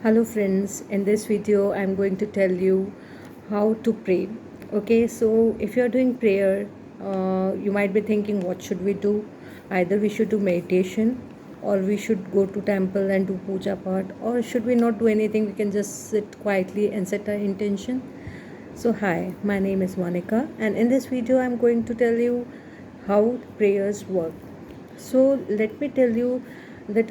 Hello friends, in this video I'm going to tell you how to pray. Okay, so if you're doing prayer, you might be thinking what should we do? Either we should do meditation or we should go to temple and do puja part, or should we not do anything, we can just sit quietly and set our intention. So hi, my name is Monica and in this video I'm going to tell you how prayers work. So let me tell you that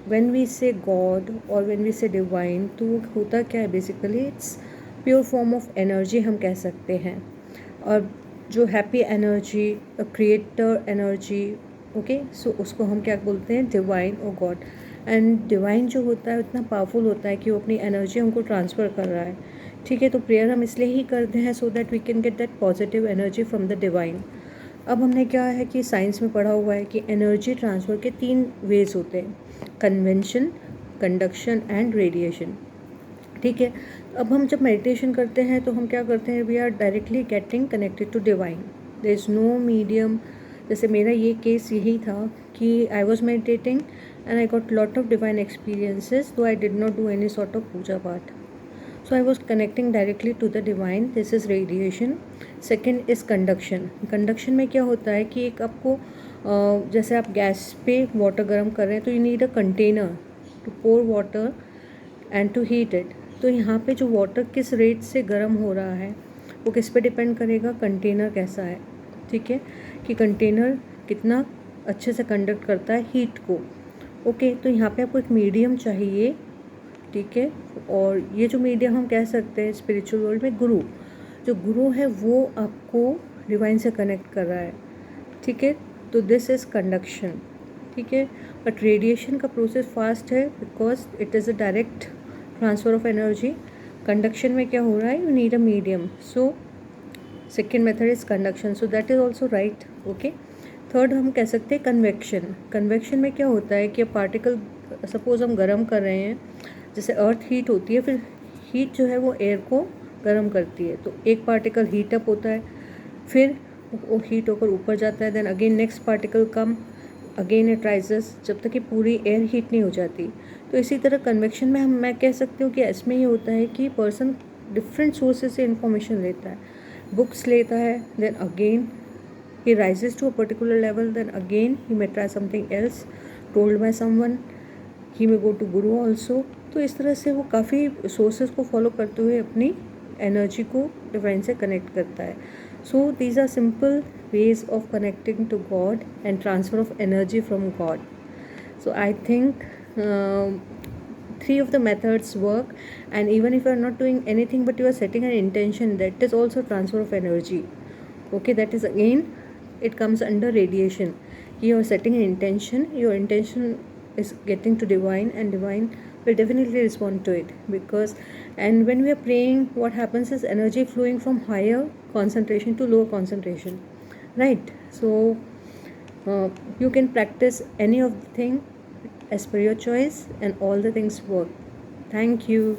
when we say God or when we say divine, तो होता क्या है basically it's pure form of energy हम कह सकते हैं. और जो happy energy, creator energy, okay, so उसको हम क्या बोलते हैं, डिवाइन और गॉड. एंड डिवाइन जो होता है उतना पावरफुल होता है कि वो अपनी एनर्जी हमको ट्रांसफ़र कर रहा है. ठीक है, तो प्रेयर हम इसलिए ही करते हैं so that we can get that positive energy from the divine. अब हमने क्या है कि साइंस में पढ़ा हुआ है कि एनर्जी ट्रांसफ़र के 3 वेज होते हैं, कन्वेंशन, कंडक्शन एंड रेडिएशन. ठीक है, अब हम जब मेडिटेशन करते हैं तो हम क्या करते हैं, we are directly getting connected to divine. There is no medium. जैसे मेरा ये केस यही था कि I was meditating and I got lot of divine experiences, तो I did not do any sort of puja paath. So I was connecting directly to the divine. This is radiation. Second is conduction. Conduction में क्या होता है कि एक आपको जैसे आप गैस पे वाटर गर्म कर रहे हैं तो you need a container to pour water and to heat it. तो यहाँ पे जो वाटर किस रेट से गर्म हो रहा है वो किस पे डिपेंड करेगा, कंटेनर कैसा है. ठीक है, कि कंटेनर कितना अच्छे से कंडक्ट करता है हीट को. ओके, तो यहाँ पे आपको एक मीडियम चाहिए. ठीक है, और ये जो मीडियम हम कह सकते हैं स्पिरिचुअल वर्ल्ड में गुरु, जो गुरु है वो आपको डिवाइन से कनेक्ट कर रहा है. ठीक है, तो दिस इज़ कंडक्शन. ठीक है, बट रेडिएशन का प्रोसेस फास्ट है because it is a direct transfer of energy. Conduction में क्या हो रहा है, you need a medium. So second method is conduction, so that is also right. Okay, third हम कह सकते हैं कन्वेक्शन. कन्वेक्शन में क्या होता है कि पार्टिकल सपोज हम गर्म कर रहे हैं, जैसे अर्थ हीट होती है, फिर हीट जो है वो एयर को गर्म करती है, तो एक पार्टिकल हीट अप होता है, फिर वो हीट होकर ऊपर जाता है, then again next particle come, again it rises, जब तक कि पूरी एयर हीट नहीं हो जाती. तो इसी तरह कन्वेक्शन में मैं कह सकती हूँ कि इसमें ये होता है कि पर्सन डिफरेंट सोर्सेज से इंफॉर्मेशन लेता है, बुक्स लेता है, then again he rises to a particular level, then again he may try something else told by someone, he may go to guru also. तो इस तरह से वो काफ़ी सोर्सेज को फॉलो करते हुए अपनी एनर्जी को डिवाइन से कनेक्ट करता है. So these are simple ways of connecting to God and transfer of energy from God. So I think 3 of the methods work, and even if you are not doing anything but you are setting an intention, that is also transfer of energy. Okay, that is again, it comes under radiation. You are setting an intention, your intention is getting to divine and divine will definitely respond to it. Because and when we are praying, what happens is energy flowing from higher concentration to lower concentration, right? So you can practice any of the thing as per your choice and all the things work. Thank you.